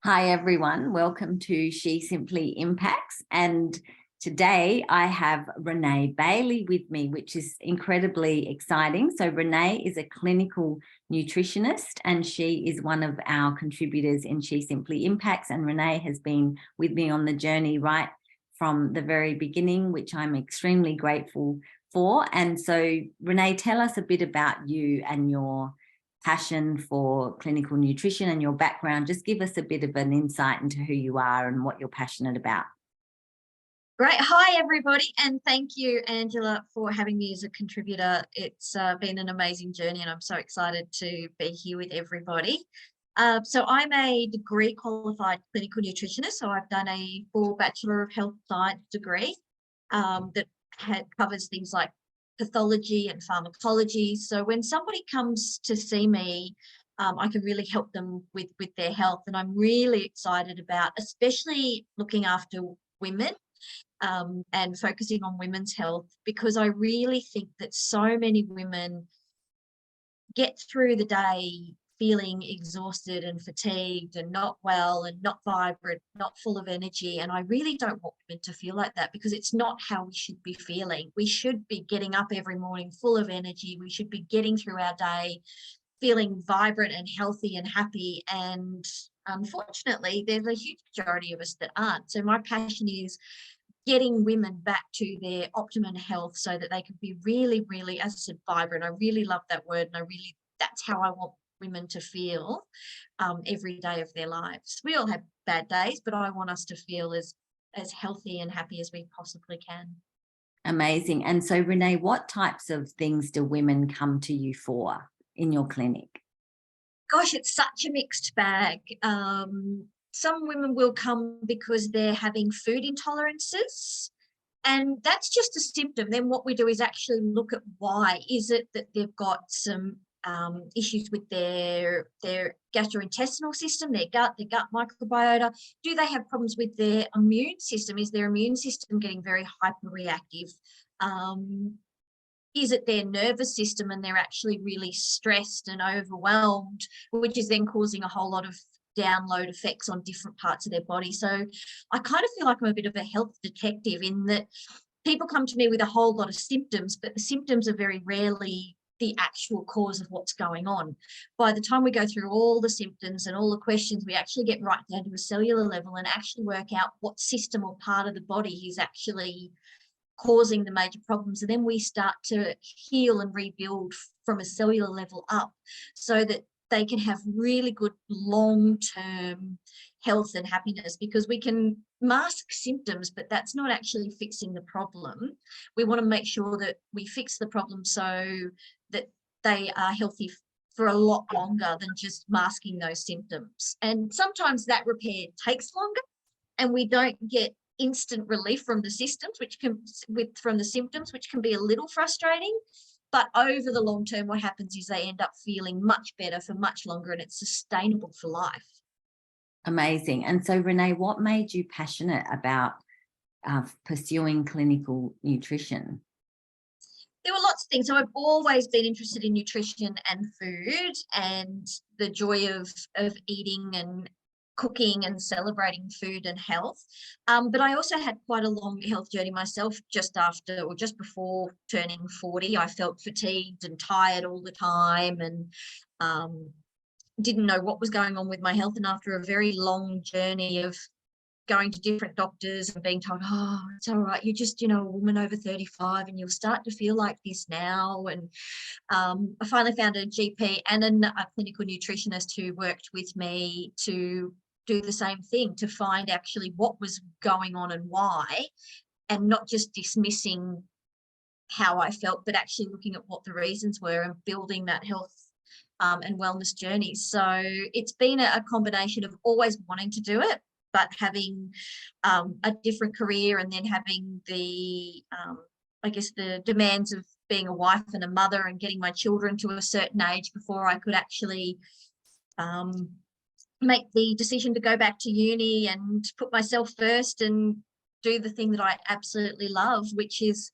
Hi everyone, welcome to She Simply Impacts, and today I have Renee Bailey with me, which is incredibly exciting. So Renee is a clinical nutritionist and she is one of our contributors in She Simply Impacts, and Renee has been with me on the journey right from the very beginning, which I'm extremely grateful for. And so Renee, tell us a bit about you and your passion for clinical nutrition and your background. Just give us a bit of an insight into who you are and what you're passionate about. Great. Hi, everybody. And thank you, Angela, for having me as a contributor. It's been an amazing journey and I'm so excited to be here with everybody. So I'm a degree qualified clinical nutritionist. So I've done a full Bachelor of Health Science degree that covers things like pathology and pharmacology. So when somebody comes to see me, I can really help them with their health. And I'm really excited about, especially looking after women and focusing on women's health, because I really think that so many women get through the day feeling exhausted and fatigued and not well and not vibrant, not full of energy. And I really don't want women to feel like that, because it's not how we should be feeling. We should be getting up every morning full of energy. We should be getting through our day feeling vibrant and healthy and happy. And unfortunately, there's a huge majority of us that aren't. So my passion is getting women back to their optimum health so that they can be really, really, as I said, vibrant. I really love that word. And that's how I want women to feel every day of their lives. We all have bad days, but I want us to feel as healthy and happy as we possibly can. Amazing. And so Renee, what types of things do women come to you for in your clinic? Gosh, it's such a mixed bag. Some women will come because they're having food intolerances, and that's just a symptom. Then what we do is actually look at why. Is it that they've got some issues with their gastrointestinal system, their gut microbiota? Do they have problems with their immune system? Is their immune system getting very hyperreactive? Is it their nervous system and they're actually really stressed and overwhelmed, which is then causing a whole lot of download effects on different parts of their body? So I kind of feel like I'm a bit of a health detective, in that people come to me with a whole lot of symptoms, but the symptoms are very rarely the actual cause of what's going on. By the time we go through all the symptoms and all the questions, we actually get right down to a cellular level and actually work out what system or part of the body is actually causing the major problems. And then we start to heal and rebuild from a cellular level up, so that they can have really good long-term health and happiness, because we can mask symptoms, but that's not actually fixing the problem. We want to make sure that we fix the problem so that they are healthy for a lot longer than just masking those symptoms. And sometimes that repair takes longer and we don't get instant relief from the symptoms, which can be a little frustrating. But over the long term, what happens is they end up feeling much better for much longer, and it's sustainable for life. Amazing. And so Renee, what made you passionate about pursuing clinical nutrition? There were lots of things. So I've always been interested in nutrition and food and the joy of eating and cooking and celebrating food and health. But I also had quite a long health journey myself. Just after or just before turning 40, I felt fatigued and tired all the time, and didn't know what was going on with my health. And after a very long journey of going to different doctors and being told, oh, it's all right, you're just, a woman over 35 and you'll start to feel like this now. And I finally found a GP and a clinical nutritionist who worked with me to do the same thing, to find actually what was going on and why, and not just dismissing how I felt, but actually looking at what the reasons were and building that health and wellness journey. So it's been a combination of always wanting to do it, but having a different career, and then having the demands of being a wife and a mother and getting my children to a certain age before I could actually make the decision to go back to uni and put myself first and do the thing that I absolutely love, which is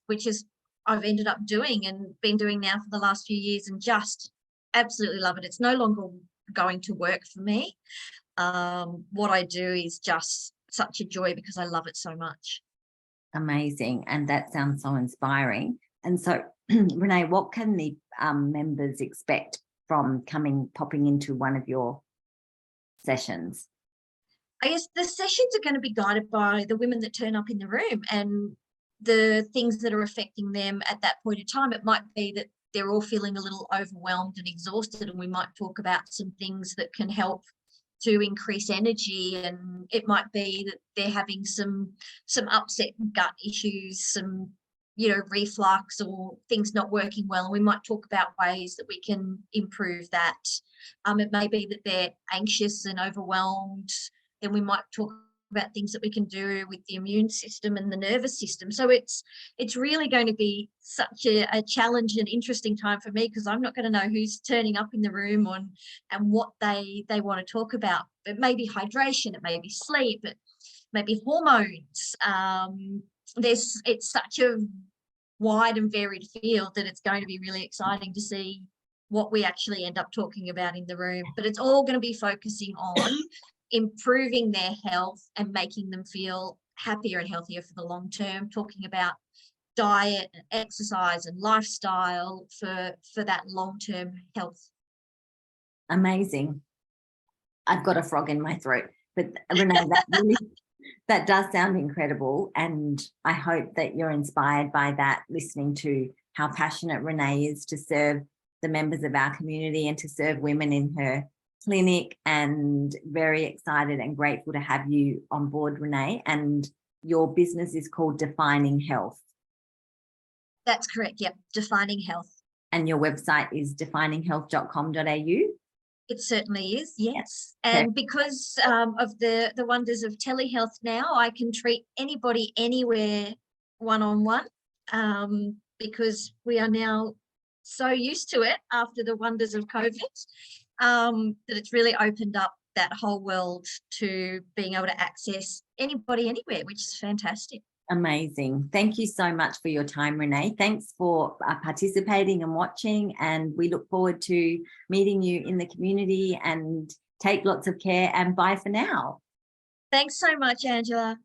I've ended up doing and been doing now for the last few years, and just absolutely love it. It's no longer going to work for me. what I do is just such a joy because I love it so much. Amazing. And that sounds so inspiring. And so, Renee, what can the members expect from popping into one of your sessions? I guess the sessions are going to be guided by the women that turn up in the room and the things that are affecting them at that point in time. It might be that they're all feeling a little overwhelmed and exhausted, and we might talk about some things that can help to increase energy. And it might be that they're having some upset gut issues, some reflux or things not working well, and we might talk about ways that we can improve that. It may be that they're anxious and overwhelmed, then we might talk about things that we can do with the immune system and the nervous system. So it's really going to be such a challenge and interesting time for me, because I'm not going to know who's turning up in the room and what they want to talk about. It may be hydration, it may be sleep, it may be hormones. It's such a wide and varied field that it's going to be really exciting to see what we actually end up talking about in the room. But it's all going to be focusing on improving their health and making them feel happier and healthier for the long term, talking about diet and exercise and lifestyle for that long-term health. Amazing. I've got a frog in my throat, but Renee, that does sound incredible. And I hope that you're inspired by that, listening to how passionate Renee is to serve the members of our community and to serve women in her clinic, and very excited and grateful to have you on board, Renee. And your business is called Defining Health. That's correct. Yep. Defining Health. And your website is defininghealth.com.au. It certainly is, yes. And because of the wonders of telehealth now, I can treat anybody anywhere one-on-one, because we are now so used to it after the wonders of COVID, that it's really opened up that whole world to being able to access anybody anywhere, which is fantastic. Amazing. Thank you so much for your time, Renee. Thanks for participating and watching, and we look forward to meeting you in the community. And take lots of care, and bye for now. Thanks so much, Angela.